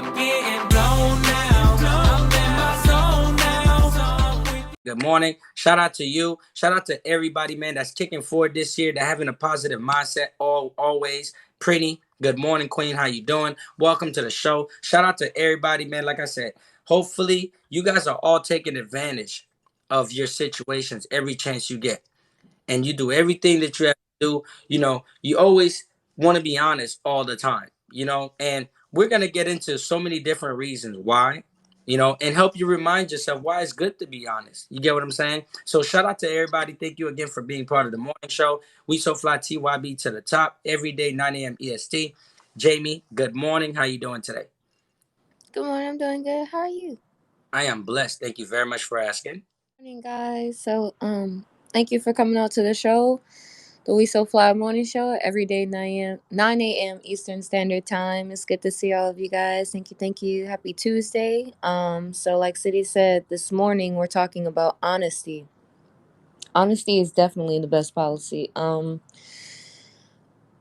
I'm getting blown now. I'm in my zone now. Good morning. Shout out to you. Shout out to everybody, man, that's kicking forward this year. They're having a positive mindset always. Pretty. Good morning, Queen. How you doing? Welcome to the show. Shout out to everybody, man. Like I said, hopefully you guys are all taking advantage of your situations every chance you get. And you do everything that you have to do. You always want to be honest all the time, and we're going to get into so many different reasons why, and help you remind yourself why it's good to be honest. You get what I'm saying? So shout out to everybody. Thank you again for being part of the morning show. We so fly TYB to the top every day, 9 a.m. EST. Jamie, good morning. How you doing today? Good morning. I'm doing good. How are you? I am blessed. Thank you very much for asking. Morning, guys. Thank you for coming out to the show, the We So Fly morning show, every day 9 a.m. Eastern Standard Time. It's good to see all of you guys. Thank you, thank you. Happy Tuesday. So like City said this morning, we're talking about honesty. Honesty is definitely the best policy.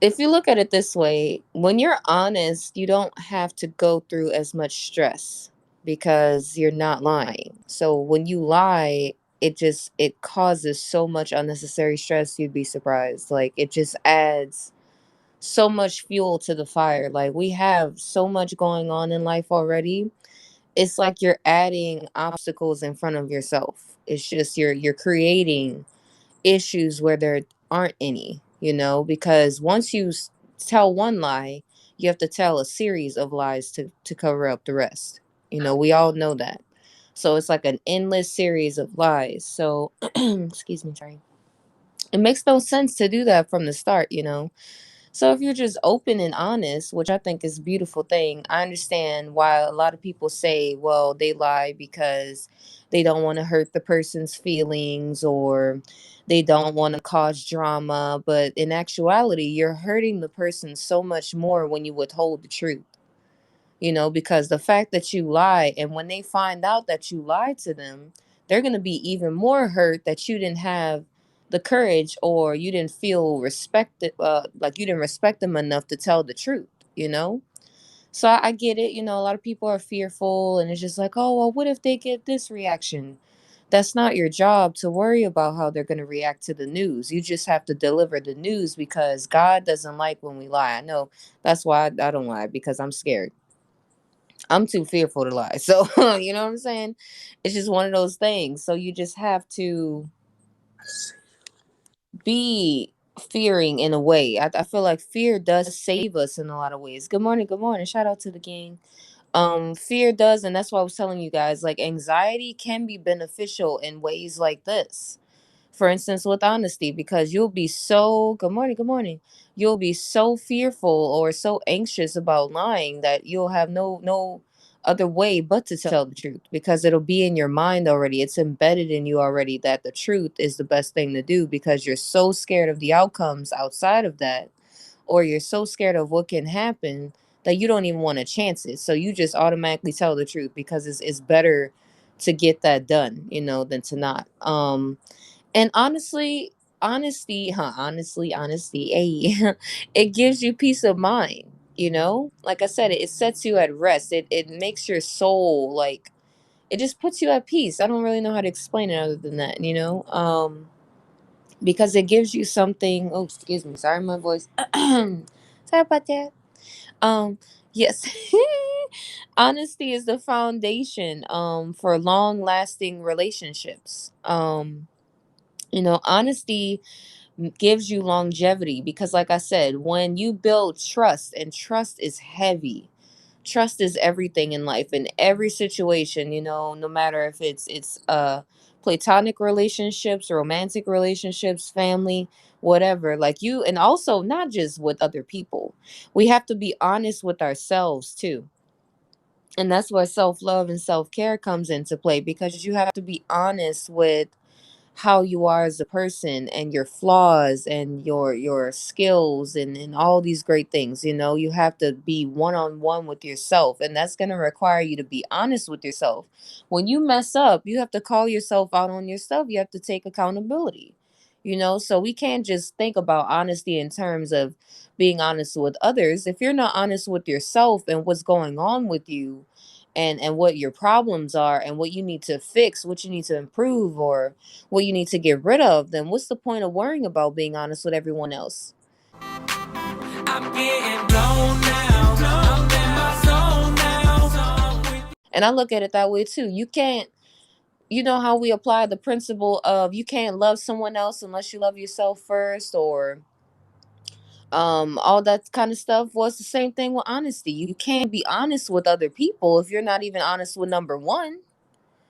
If you look at it this way, when you're honest, you don't have to go through as much stress because you're not lying. So when you lie, it causes so much unnecessary stress, you'd be surprised. Like it just adds so much fuel to the fire. Like we have so much going on in life already. It's like you're adding obstacles in front of yourself. It's just you're creating issues where there aren't any, because once you tell one lie, you have to tell a series of lies to cover up the rest. We all know that. So it's like an endless series of lies. So, excuse me, sorry. It makes no sense to do that from the start. So if you're just open and honest, which I think is a beautiful thing, I understand why a lot of people say, well, they lie because they don't want to hurt the person's feelings or they don't want to cause drama. But in actuality, you're hurting the person so much more when you withhold the truth, because the fact that you lie and when they find out that you lied to them, they're going to be even more hurt that you didn't have the courage or you didn't feel respected, like you didn't respect them enough to tell the truth, you know? So I get it. A lot of people are fearful and it's just like, oh, well, what if they get this reaction? That's not your job to worry about how they're going to react to the news. You just have to deliver the news because God doesn't like when we lie. I know that's why I don't lie because I'm scared. I'm too fearful to lie. So, you know what I'm saying? It's just one of those things. So you just have to be fearing in a way. I feel like fear does save us in a lot of ways. Good morning, good morning. Shout out to the gang. Fear does, and that's why I was telling you guys, like anxiety can be beneficial in ways like this. For instance, with honesty, because you'll be so good morning. You'll be so fearful or so anxious about lying that you'll have no other way but to tell the truth because it'll be in your mind already. It's embedded in you already that the truth is the best thing to do because you're so scared of the outcomes outside of that, or you're so scared of what can happen that you don't even want to chance it. So you just automatically tell the truth because it's better to get that done, than to not. And honestly, honesty, hey, it gives you peace of mind. Like I said, it sets you at rest. It makes your soul like it just puts you at peace. I don't really know how to explain it other than that. Because it gives you something. Oh, excuse me, sorry, my voice. Sorry about that. Yes. Honesty is the foundation for long lasting relationships. Honesty gives you longevity because like I said, when you build trust, and trust is heavy. Trust is everything in life, in every situation, no matter if it's platonic relationships, romantic relationships, family, whatever. Like you, and also not just with other people. We have to be honest with ourselves too. And that's where self-love and self-care comes into play because you have to be honest with how you are as a person and your flaws and your skills and all these great things. You have to be one-on-one with yourself, and that's going to require you to be honest with yourself. When you mess up, you have to call yourself out on your stuff. You have to take accountability. So we can't just think about honesty in terms of being honest with others. If you're not honest with yourself and what's going on with you, and what your problems are and what you need to fix, what you need to improve, or what you need to get rid of, then what's the point of worrying about being honest with everyone else? I'm getting blown now. I'm in my zone now. And I look at it that way too. You can't, how we apply the principle of you can't love someone else unless you love yourself first, or all that kind of stuff. Was the same thing with honesty. You can't be honest with other people if you're not even honest with number one.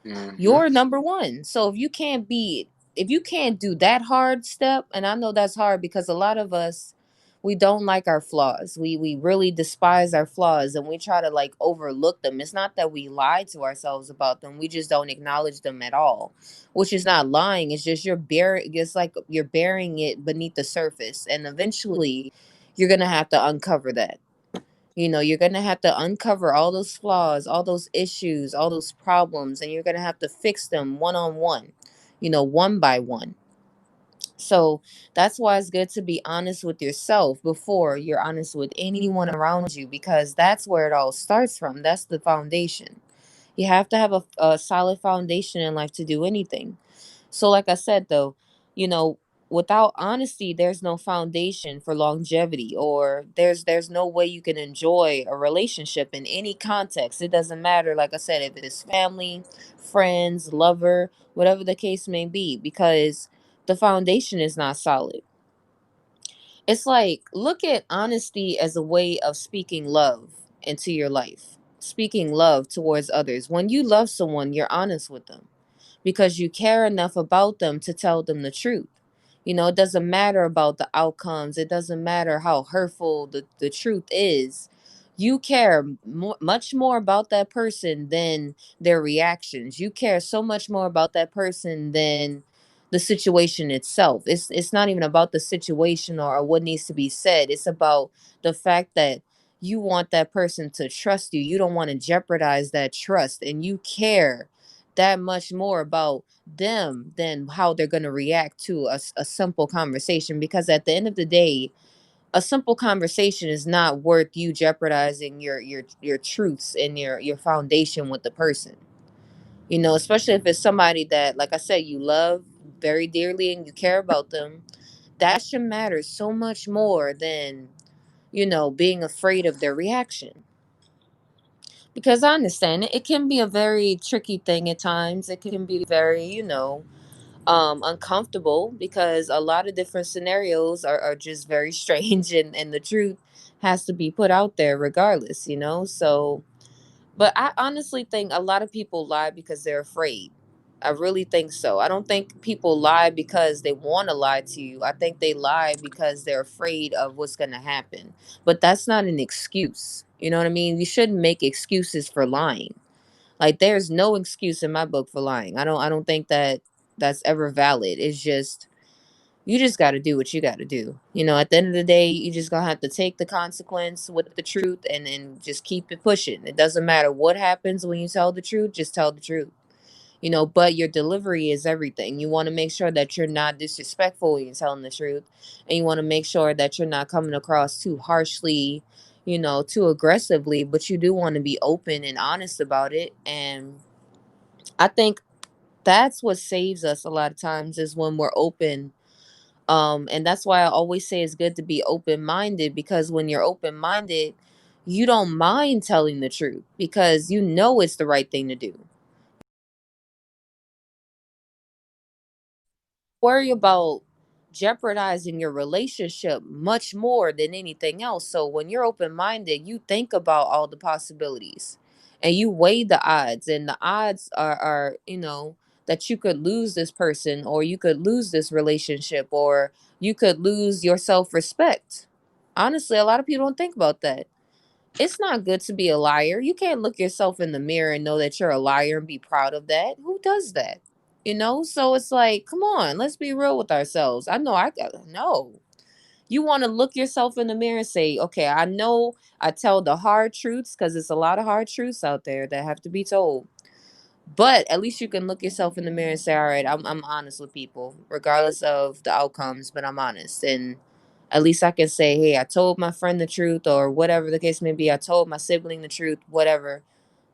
Mm-hmm. You're number one. So if you can't do that hard step, and I know that's hard because a lot of us, we don't like our flaws. We really despise our flaws, and we try to like overlook them. It's not that we lie to ourselves about them. We just don't acknowledge them at all. Which is not lying. It's just it's like you're burying it beneath the surface, and eventually you're going to have to uncover that. You're going to have to uncover all those flaws, all those issues, all those problems, and you're going to have to fix them one on one, one by one. So that's why it's good to be honest with yourself before you're honest with anyone around you, because that's where it all starts from. That's the foundation. You have to have a solid foundation in life to do anything. So, like I said, though, you know, without honesty, there's no foundation for longevity, or there's no way you can enjoy a relationship in any context. It doesn't matter, like I said, if it's family, friends, lover, whatever the case may be, because the foundation is not solid. It's like, look at honesty as a way of speaking love into your life, speaking love towards others. When you love someone, you're honest with them because you care enough about them to tell them the truth. It doesn't matter about the outcomes, it doesn't matter how hurtful the truth is. You care much more about that person than their reactions. You care so much more about that person than the situation itself. It's not even about the situation or what needs to be said. It's about the fact that you want that person to trust you. You don't want to jeopardize that trust, and you care that much more about them than how they're going to react to a simple conversation, because at the end of the day, a simple conversation is not worth you jeopardizing your truths and your foundation with the person. Especially if it's somebody that, like I said, you love very dearly and you care about them. That should matter so much more than being afraid of their reaction. Because I understand it can be a very tricky thing at times. It can be very, uncomfortable, because a lot of different scenarios are just very strange, and the truth has to be put out there regardless. So, but I honestly think a lot of people lie because they're afraid. I really think so. I don't think people lie because they want to lie to you. I think they lie because they're afraid of what's going to happen. But that's not an excuse. You know what I mean? You shouldn't make excuses for lying. Like, there's no excuse in my book for lying. I don't think that that's ever valid. It's just, you just got to do what you got to do. At the end of the day, you just gonna have to take the consequence with the truth, and just keep it pushing. It doesn't matter what happens when you tell the truth, just tell the truth. But your delivery is everything. You want to make sure that you're not disrespectful when you're telling the truth, and you want to make sure that you're not coming across too harshly, too aggressively, but you do want to be open and honest about it. And I think that's what saves us a lot of times, is when we're open. And that's why I always say it's good to be open minded, because when you're open minded, you don't mind telling the truth because you know it's the right thing to do. Worry about jeopardizing your relationship much more than anything else. So when you're open minded, you think about all the possibilities and you weigh the odds, and the odds are that you could lose this person, or you could lose this relationship, or you could lose your self respect. Honestly, a lot of people don't think about that. It's not good to be a liar. You can't look yourself in the mirror and know that you're a liar and be proud of that. Who does that? So it's like, come on, let's be real with ourselves. I know I got no. You want to look yourself in the mirror and say, okay, I know I tell the hard truths, because it's a lot of hard truths out there that have to be told. But at least you can look yourself in the mirror and say, all right, I'm honest with people, regardless of the outcomes, but I'm honest. And at least I can say, hey, I told my friend the truth, or whatever the case may be. I told my sibling the truth, whatever.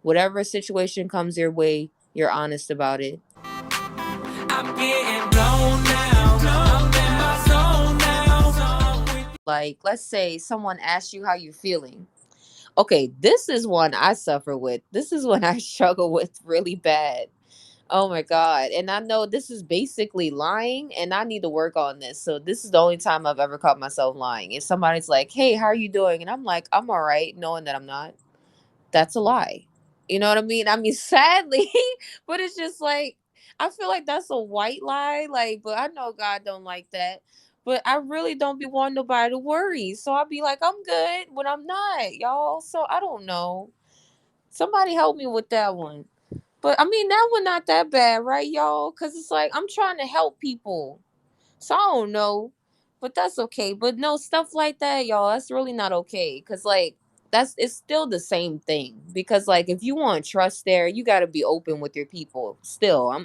Whatever situation comes your way, you're honest about it. I'm getting blown now. I'm in my zone now. Like, let's say someone asks you how you're feeling. Okay, this is one I suffer with. This is one I struggle with really bad. Oh my God. And I know this is basically lying, and I need to work on this. So, this is the only time I've ever caught myself lying. If somebody's like, hey, how are you doing? And I'm like, I'm all right, knowing that I'm not. That's a lie. You know what I mean? I mean, sadly, but it's just like, I feel like that's a white lie. Like, but I know God don't like that. But I really don't be wanting nobody to worry. So I'll be like, I'm good when I'm not, y'all. So I don't know. Somebody help me with that one. But I mean, that one not that bad, right, y'all? Because it's like I'm trying to help people. So I don't know. But that's okay. But no, stuff like that, y'all, that's really not okay. Because, like, it's still the same thing. Because, like, if you want trust there, you got to be open with your people. Still,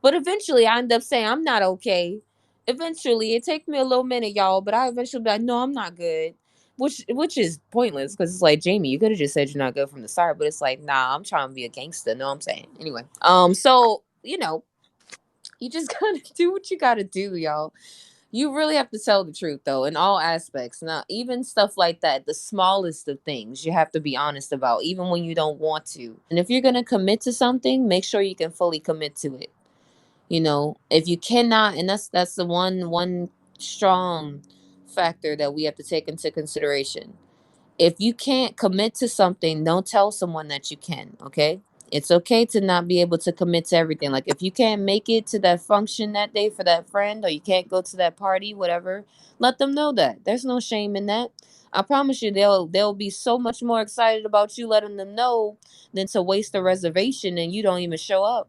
but eventually I end up saying I'm not okay. Eventually, it takes me a little minute, y'all, but I eventually be like, no, I'm not good. Which is pointless because it's like, Jamie, you could have just said you're not good from the start, but it's like, nah, I'm trying to be a gangster. Know what I'm saying? Anyway, so you just gotta do what you gotta do, y'all. You really have to tell the truth though, in all aspects. Not even stuff like that, the smallest of things you have to be honest about, even when you don't want to. And if you're gonna commit to something, make sure you can fully commit to it. If you cannot, and that's the one strong factor that we have to take into consideration. If you can't commit to something, don't tell someone that you can, okay? It's okay to not be able to commit to everything. Like, if you can't make it to that function that day for that friend, or you can't go to that party, whatever, let them know that. There's no shame in that. I promise you, they'll be so much more excited about you letting them know than to waste a reservation and you don't even show up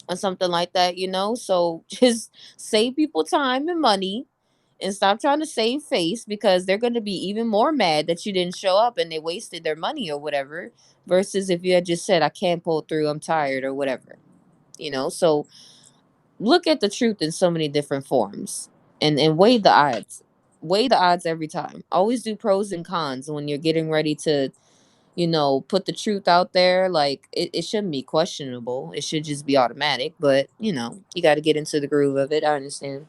or something like that. So just save people time and money and stop trying to save face, because they're going to be even more mad that you didn't show up and they wasted their money or whatever, versus if you had just said, I can't pull through, I'm tired, or whatever. So look at the truth in so many different forms, and weigh the odds. Weigh the odds every time. Always do pros and cons when you're getting ready to put the truth out there. Like, it shouldn't be questionable. It should just be automatic. But, you got to get into the groove of it. I understand,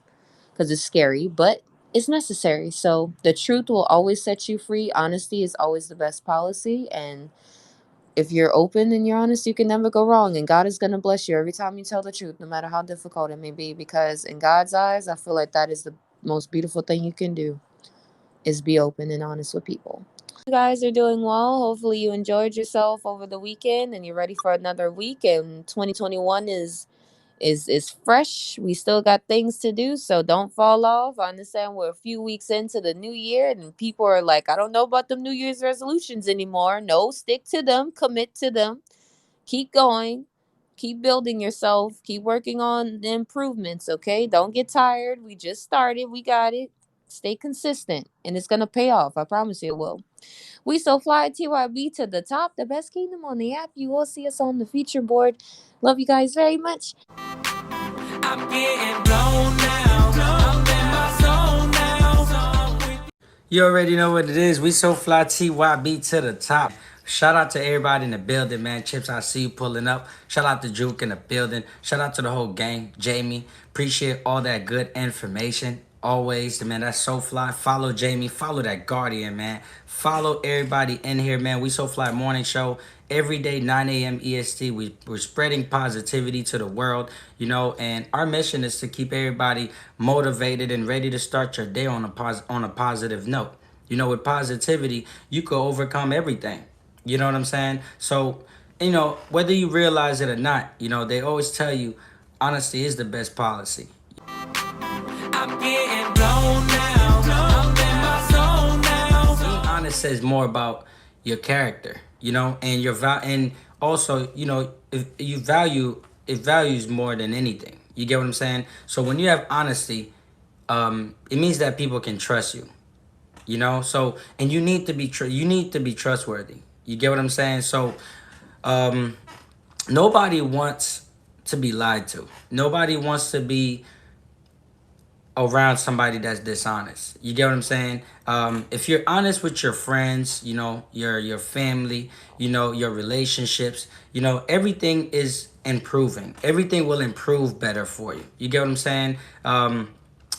because it's scary, but it's necessary. So the truth will always set you free. Honesty is always the best policy. And if you're open and you're honest, you can never go wrong. And God is going to bless you every time you tell the truth, no matter how difficult it may be. Because in God's eyes, I feel like that is the most beautiful thing you can do, is be open and honest with people. You guys are doing well. Hopefully you enjoyed yourself over the weekend and you're ready for another week, and 2021 is fresh. We still got things to do, so don't fall off. I understand we're a few weeks into the new year and people are like, I don't know about them New Year's resolutions anymore. No, stick to them, commit to them, keep going, keep building yourself, keep working on the improvements, okay? Don't get tired. We just started, we got it. Stay consistent and it's gonna pay off. I promise you it will. We so fly TYB to the top, the best kingdom on the app. You will see us on the feature board. Love you guys very much. I'm getting blown now. I'm in my zone now. You already know what it is. We so fly TYB to the top. Shout out to everybody in the building, man. Chips, I see you pulling up. Shout out to Juke in the building. Shout out to the whole gang. Jamie, appreciate all that good information. Always, man, that's so fly. Follow Jamie. Follow that Guardian, man. Follow everybody in here, man. We so fly morning show. Every day, 9 a.m. EST. We're spreading positivity to the world, and our mission is to keep everybody motivated and ready to start your day on a positive note. With positivity, you could overcome everything. You know what I'm saying? So, whether you realize it or not, they always tell you honesty is the best policy. I'm getting blown now. I'm in my zone now. Being honest says more about your character, and and also, if you value it values more than anything. You get what I'm saying? So when you have honesty, it means that people can trust you. So, and you need to be trustworthy. You get what I'm saying? So, nobody wants to be lied to. Nobody wants to be around somebody that's dishonest. You get what I'm saying? If you're honest with your friends, you know, your family, you know, your relationships, you know, everything is improving. Everything will improve better for you. You get what I'm saying?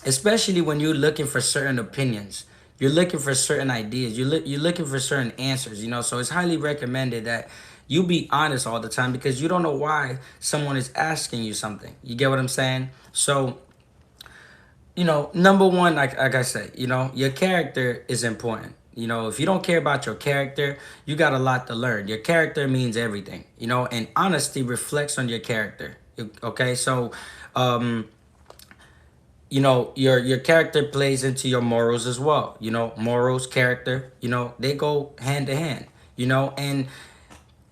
Especially when you're looking for certain opinions. You're looking for certain ideas. You're looking for certain answers, you know. So it's highly recommended that you be honest all the time, because you don't know why someone is asking you something. You get what I'm saying? So, you know, number one, like I said, you know, your character is important. You know, if you don't care about your character, you got a lot to learn. Your character means everything, you know, and honesty reflects on your character. Okay, so, you know, your character plays into your morals as well. You know, morals, character, you know, they go hand to hand. You know, and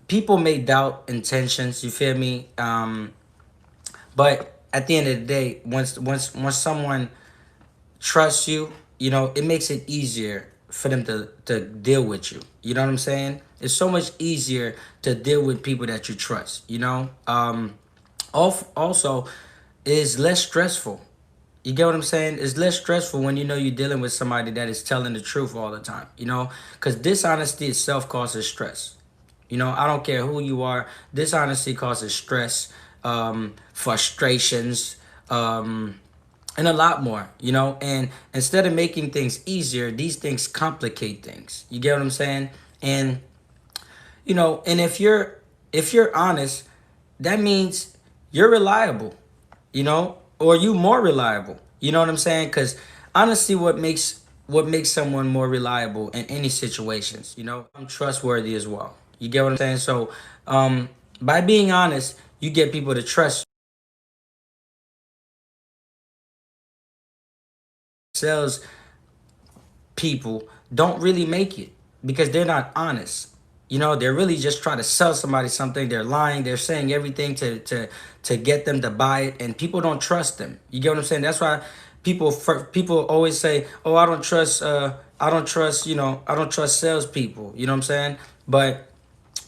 people may doubt intentions. You feel me? But at the end of the day, once someone trust you, you know, it makes it easier for them to deal with you. You know what I'm saying? It's so much easier to deal with people that you trust, you know? Also, is less stressful. You get what I'm saying? It's less stressful when you know you're dealing with somebody that is telling the truth all the time, you know? Because dishonesty itself causes stress. You know, I don't care who you are. Dishonesty causes stress, frustrations, and a lot more, you know. And instead of making things easier, these things complicate things. You get what I'm saying? And you know, and if you're honest, that means you're reliable, you know, or you more reliable. You know what I'm saying? Because honestly, what makes someone more reliable in any situations, you know, I'm trustworthy as well. You get what I'm saying? So, by being honest, you get people to trust sales people don't really make it because they're not honest. You know, they're really just trying to sell somebody something. They're lying. They're saying everything to get them to buy it, and people don't trust them. You get what I'm saying? That's why people always say, "Oh, I don't trust, you know, I don't trust salespeople." You know what I'm saying? But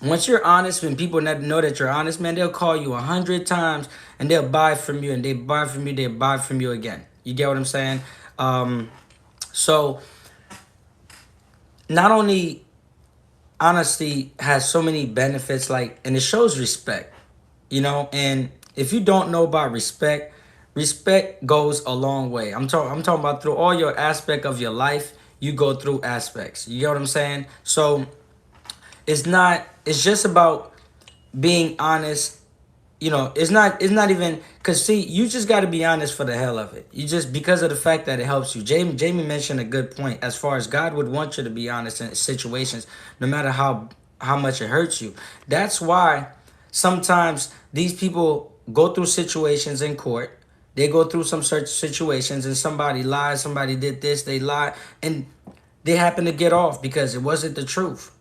once you're honest, when people know that you're honest, man, they'll call you 100 times and they'll buy from you, and they buy from you, they buy from you again. You get what I'm saying? So not only honesty has so many benefits, like, and it shows respect, you know. And if you don't know about respect, respect goes a long way. I'm talking about through all your aspect of your life. You go through aspects, you get what I'm saying? So it's just about being honest. You know, it's not even, because see, you just got to be honest for the hell of it. You just, because of the fact that it helps you. Jamie mentioned a good point, as far as God would want you to be honest in situations, no matter how much it hurts you. That's why sometimes these people go through situations in court. They go through some such situations and somebody lies, somebody did this, they lied, and they happen to get off because it wasn't the truth.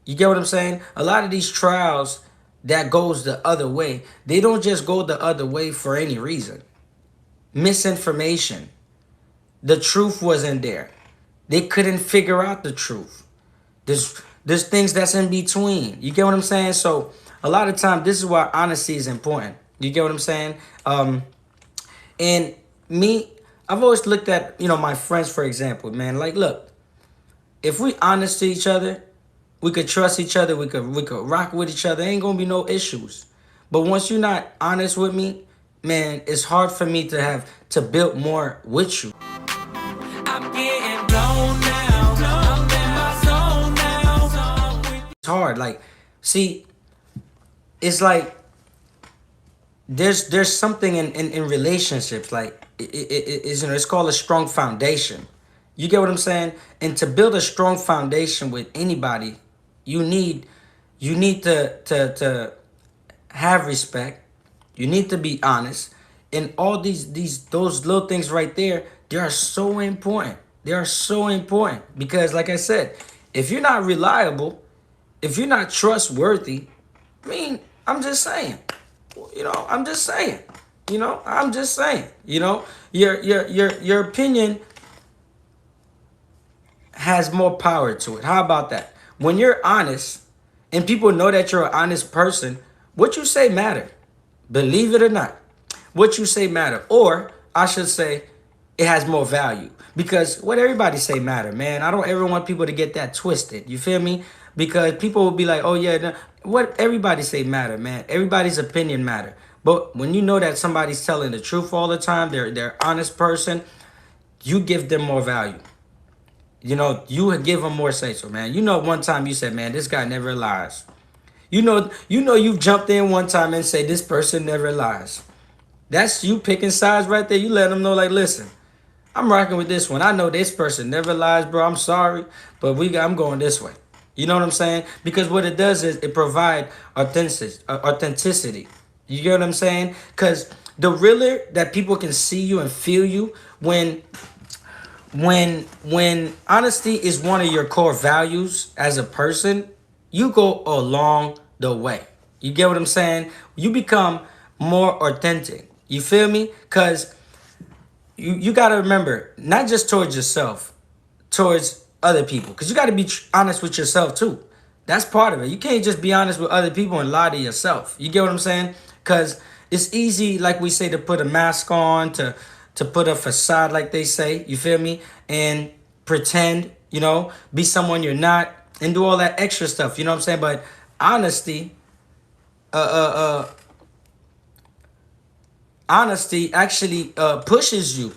You get what I'm saying? A lot of these trials that goes the other way, they don't just go the other way for any reason. Misinformation. The truth wasn't there. They couldn't figure out the truth. There's things that's in between. You get what I'm saying? So a lot of time, this is why honesty is important. You get what I'm saying? And me, I've always looked at, you know, my friends, for example, man, like, look, if we honest to each other, we could trust each other, we could rock with each other, ain't gonna be no issues. But once you're not honest with me, man, it's hard for me to have to build more with you. I'm getting blown now. I'm in my zone now. It's hard. Like, see, it's like there's something in relationships, like it's, you know, it's called a strong foundation. You get what I'm saying? And to build a strong foundation with anybody, you need to have respect. You need to be honest. And all those little things right there, they are so important. They are so important because, like I said, if you're not reliable, if you're not trustworthy, I mean, I'm just saying. You know, I'm just saying. You know, I'm just saying. You know, your opinion has more power to it. How about that? When you're honest and people know that you're an honest person, What you say matter. Believe it or not. What you say matter. Or I should say it has more value. Because what everybody say matter, man. I don't ever want people to get that twisted. You feel me? Because people will be like, oh yeah, no. What everybody say matter, man. Everybody's opinion matter. But when you know that somebody's telling the truth all the time, they're honest person, you give them more value. You know, you give them more say so, man. You know, one time you said, man, this guy never lies. You know, you've jumped in one time and say this person never lies. That's you picking sides right there. You let them know, like, listen, I'm rocking with this one. I know this person never lies, bro. I'm sorry, but I'm going this way. You know what I'm saying? Because what it does is it provide authenticity. You get what I'm saying? Because the realer that people can see you and feel you when honesty is one of your core values as a person, you go along the way. You get what I'm saying? You become more authentic. You feel me? Because you got to remember, not just towards yourself, towards other people. Because you got to be honest with yourself too. That's part of it. You can't just be honest with other people and lie to yourself. You get what I'm saying? Because it's easy, like we say, to put a mask on, to put a facade, like they say. You feel me? And pretend, be someone you're not, and do all that extra stuff. You know what I'm saying? But honesty, honesty actually pushes you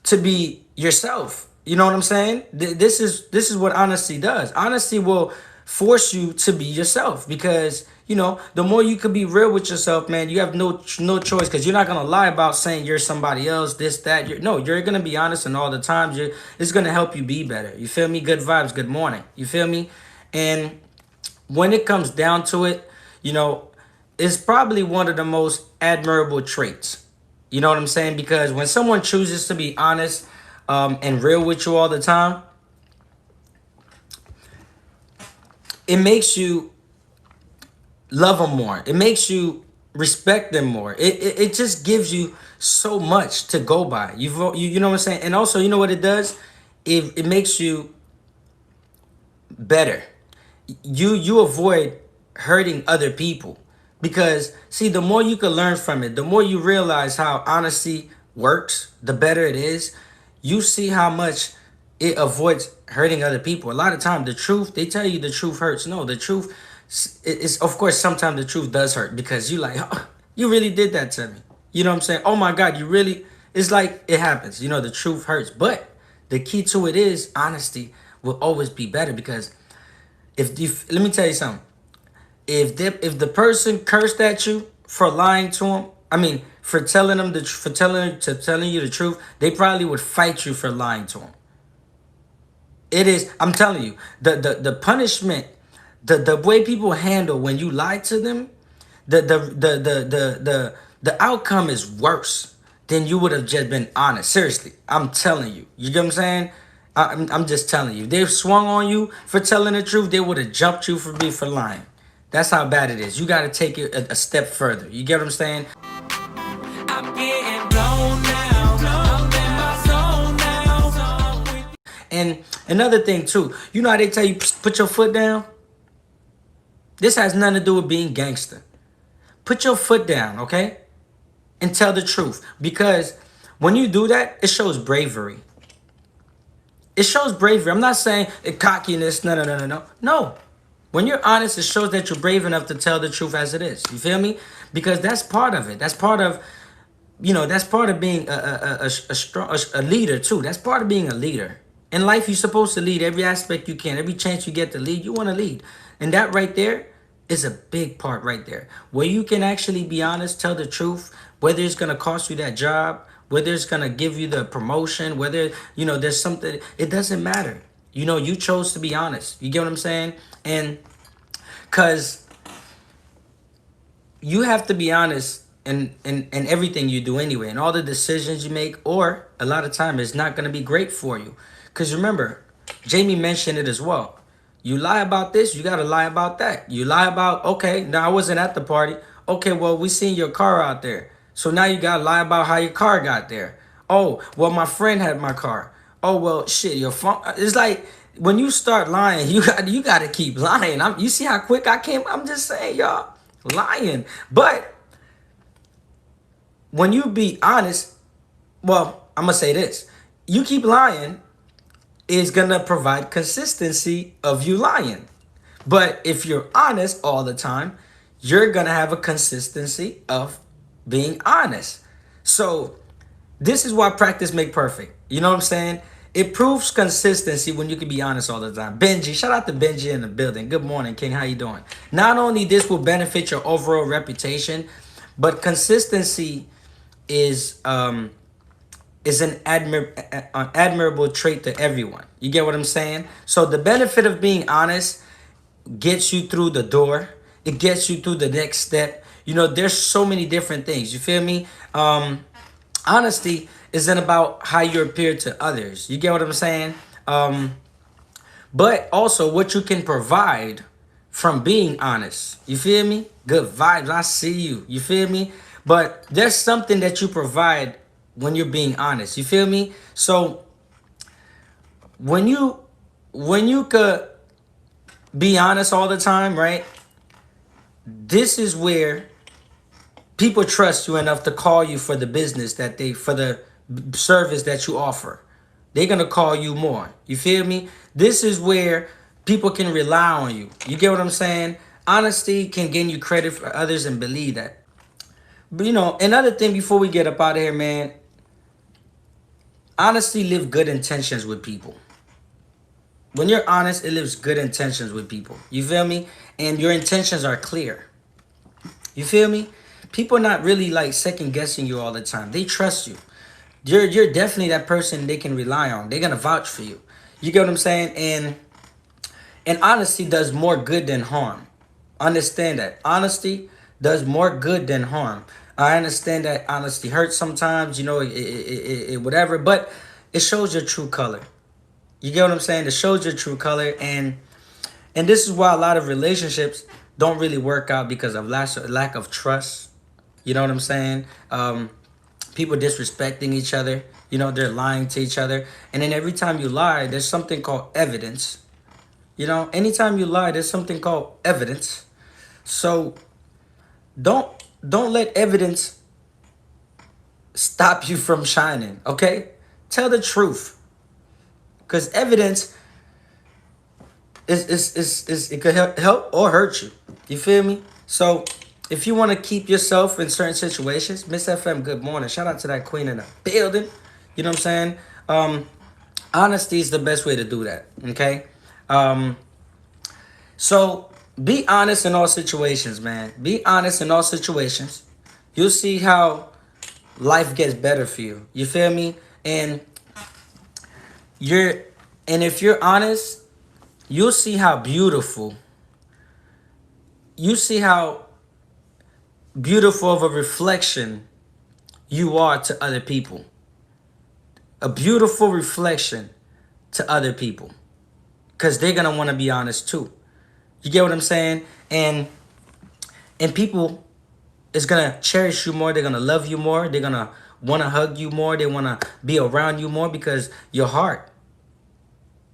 to be yourself. You know what I'm saying? This is what honesty does. Honesty will force you to be yourself because the more you can be real with yourself, man, you have no choice because you're not gonna lie about saying you're somebody else, this, that. You're gonna be honest, and all the times it's gonna help you be better. You feel me? Good vibes, good morning. You feel me? And when it comes down to it, it's probably one of the most admirable traits. You know what I'm saying? Because when someone chooses to be honest and real with you all the time, it makes you love them more. It makes you respect them more. It just gives you so much to go by. You know what I'm saying? And also, you know what it does? It makes you better. You avoid hurting other people. Because, see, the more you can learn from it, the more you realize how honesty works, the better it is. You see how much it avoids hurting other people. A lot of time, the truth, they tell you the truth hurts. No, the truth is, of course, sometimes the truth does hurt because you like, oh, you really did that to me. You know what I'm saying? Oh, my God, you really, it's like it happens. The truth hurts. But the key to it is honesty will always be better because let me tell you something. If the person cursed at you for lying to him, I mean, for telling them telling you the truth, they probably would fight you for lying to him. It is, I'm telling you, the punishment, the way people handle when you lie to them, the outcome is worse than you would have just been honest. Seriously, I'm telling you. You get what I'm saying? I'm just telling you. They've swung on you for telling the truth. They would have jumped you for lying. That's how bad it is. You got to take it a step further. You get what I'm saying? I'm getting blown now. I'm in my zone now. And another thing too, you know how they tell you put your foot down? This has nothing to do with being gangster. Put your foot down, okay? And tell the truth. Because when you do that, it shows bravery. It shows bravery. I'm not saying cockiness. No. No. When you're honest, it shows that you're brave enough to tell the truth as it is. You feel me? Because that's part of it. That's part of, that's part of being a leader too. That's part of being a leader. In life, you're supposed to lead every aspect you can. Every chance you get to lead, you want to lead. And that right there is a big part right there. Where you can actually be honest, tell the truth, whether it's going to cost you that job, whether it's going to give you the promotion, whether, there's something, it doesn't matter. You chose to be honest. You get what I'm saying? And because you have to be honest in everything you do anyway, and all the decisions you make, or a lot of time it's not going to be great for you. Because remember, Jamie mentioned it as well. You lie about this, you got to lie about that. You lie about, okay, now I wasn't at the party. Okay, well, we seen your car out there. So now you got to lie about how your car got there. Oh, well, my friend had my car. Oh, well, shit, your phone. It's like when you start lying, you got to keep lying. You see how quick I came? I'm just saying, y'all. lying. But when you be honest, well, I'm gonna say this: you keep lying is gonna provide consistency of you lying. But if you're honest all the time, you're gonna have a consistency of being honest. So this is why practice make perfect. You know what I'm saying? It proves consistency when you can be honest all the time. Benji, shout out to Benji in the building. Good morning, King. How you doing? Not only this will benefit your overall reputation, but consistency is an admirable trait to everyone. You get what I'm saying? So the benefit of being honest gets you through the door. It gets you through the next step. You know, there's so many different things. You feel me? Honesty isn't about how you appear to others. You get what I'm saying? But also what you can provide from being honest. You feel me? Good vibes. I see you. You feel me? But there's something that you provide when you're being honest. You feel me? So when you could be honest all the time, right? This is where people trust you enough to call you for the business for the service that you offer. They're gonna call you more. You feel me? This is where people can rely on you. You get what I'm saying? Honesty can gain you credit for others and believe that. But another thing before we get up out of here, man, honesty live good intentions with people. When you're honest, it lives good intentions with people. You feel me? And your intentions are clear. You feel me? People not really like second guessing you all the time. They trust you. You're definitely that person they can rely on. They're gonna vouch for you. You get what I'm saying? And honesty does more good than harm. Understand that. Honesty does more good than harm. I understand that honesty hurts sometimes, whatever, but it shows your true color. You get what I'm saying? It shows your true color, and this is why a lot of relationships don't really work out because of lack of trust. You know what I'm saying? People disrespecting each other. They're lying to each other. And then every time you lie, there's something called evidence. Anytime you lie, there's something called evidence. So don't let evidence stop you from shining, okay? Tell the truth. Because evidence is it could help or hurt you. You feel me? So if you want to keep yourself in certain situations, Miss FM, good morning. Shout out to that queen in the building. You know what I'm saying? Honesty is the best way to do that. Okay. So be honest in all situations, man. Be honest in all situations. You'll see how life gets better for you. You feel me? You're and if you're honest, you'll see how beautiful. You see how beautiful of a reflection you are to other people. A beautiful reflection to other people. Because they're going to want to be honest too. You get what I'm saying? And people is going to cherish you more. They're going to love you more. They're going to want to hug you more. They want to be around you more because your heart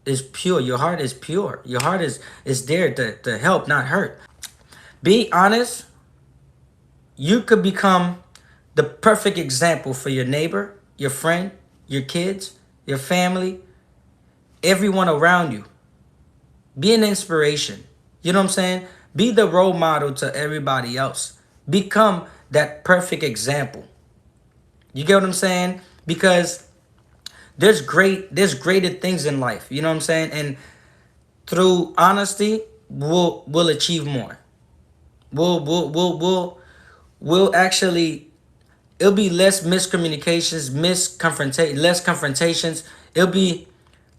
is pure. Your heart is pure. Your heart is there to help, not hurt. Be honest. You could become the perfect example for your neighbor, your friend, your kids, your family, everyone around you. Be an inspiration. You know what I'm saying? Be the role model to everybody else. Become that perfect example. You get what I'm saying? Because there's greater things in life. You know what I'm saying? And through honesty, we'll achieve more. We'll actually, it'll be less miscommunications, less confrontations. It'll be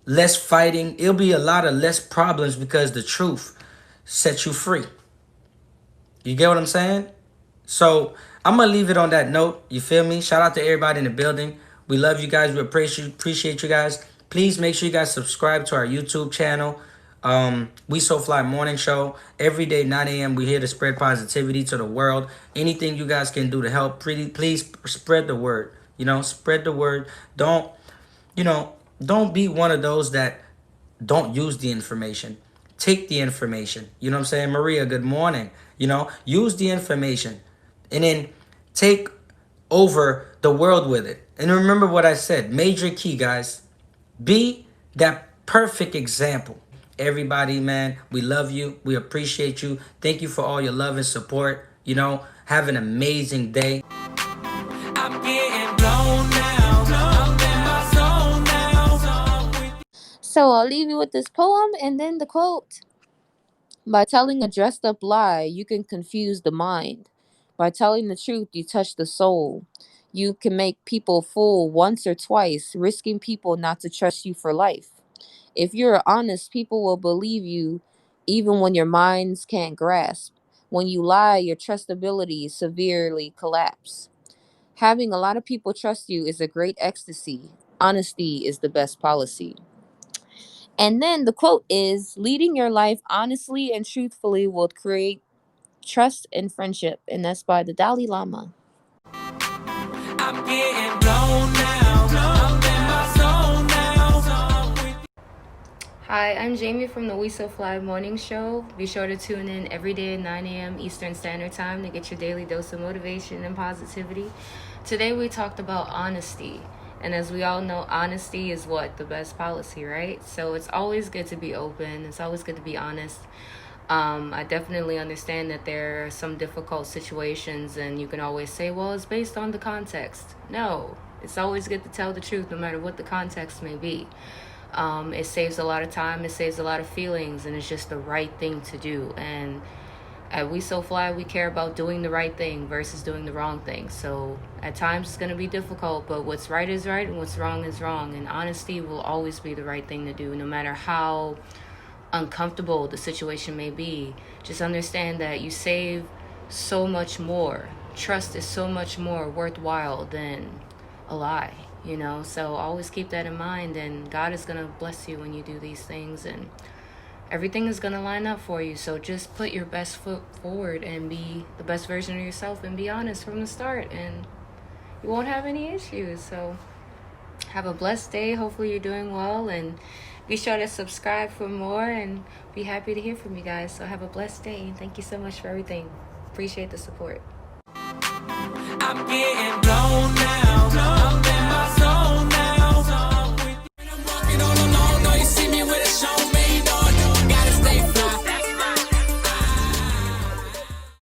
less fighting. It'll be a lot of less problems because the truth sets you free. You get what I'm saying? So I'm gonna leave it on that note. You feel me? Shout out to everybody in the building. We love you guys. We appreciate you guys. Please make sure you guys subscribe to our YouTube channel. WESOFLY morning show every day 9 a.m. We're here to spread positivity to the world. Anything you guys can do to help, please spread the word. Spread the word. Don't be one of those that don't use the information. take the information. You know what I'm saying? Maria, good morning. You know, use the information and then take over the world with it. And remember what I said, major key, guys. Be that perfect example. Everybody, man, we love you. We appreciate you. Thank you for all your love and support. You know, have an amazing day. I'm getting blown now. I'm in my zone now. So I'll leave you with this poem and then the quote. By telling a dressed up lie, you can confuse the mind. By telling the truth, you touch the soul. You can make people fool once or twice, risking people not to trust you for life. If you're honest, people will believe you even when your minds can't grasp. When you lie, your trustability severely collapse. Having a lot of people trust you is a great ecstasy. Honesty is the best policy. And then the quote is leading your life honestly and truthfully will create trust and friendship. And that's by the Dalai Lama. I'm getting blown now. I'm in my zone now. Hi, I'm Jamie from the WESOFLY morning show. Be sure to tune in every day at 9 a.m. Eastern Standard Time to get your daily dose of motivation and positivity. Today we talked about honesty. And as we all know, honesty is what? The best policy, right? So it's always good to be open. It's always good to be honest. I definitely understand that there are some difficult situations and you can always say, well, it's based on the context. No, it's always good to tell the truth no matter what the context may be. It saves a lot of time, it saves a lot of feelings, and it's just the right thing to do. And at WESOFLY, we care about doing the right thing versus doing the wrong thing. So at times it's going to be difficult, but what's right is right and what's wrong is wrong. And honesty will always be the right thing to do, no matter how uncomfortable the situation may be. Just understand that you save so much more. Trust is so much more worthwhile than a lie, you know? So always keep that in mind, and God is going to bless you when you do these things, and everything is going to line up for you. So just put your best foot forward and be the best version of yourself and be honest from the start, and you won't have any issues. So have a blessed day. Hopefully you're doing well, and be sure to subscribe for more, and be happy to hear from you guys. So have a blessed day, and thank you so much for everything. Appreciate the support. I'm getting blown now.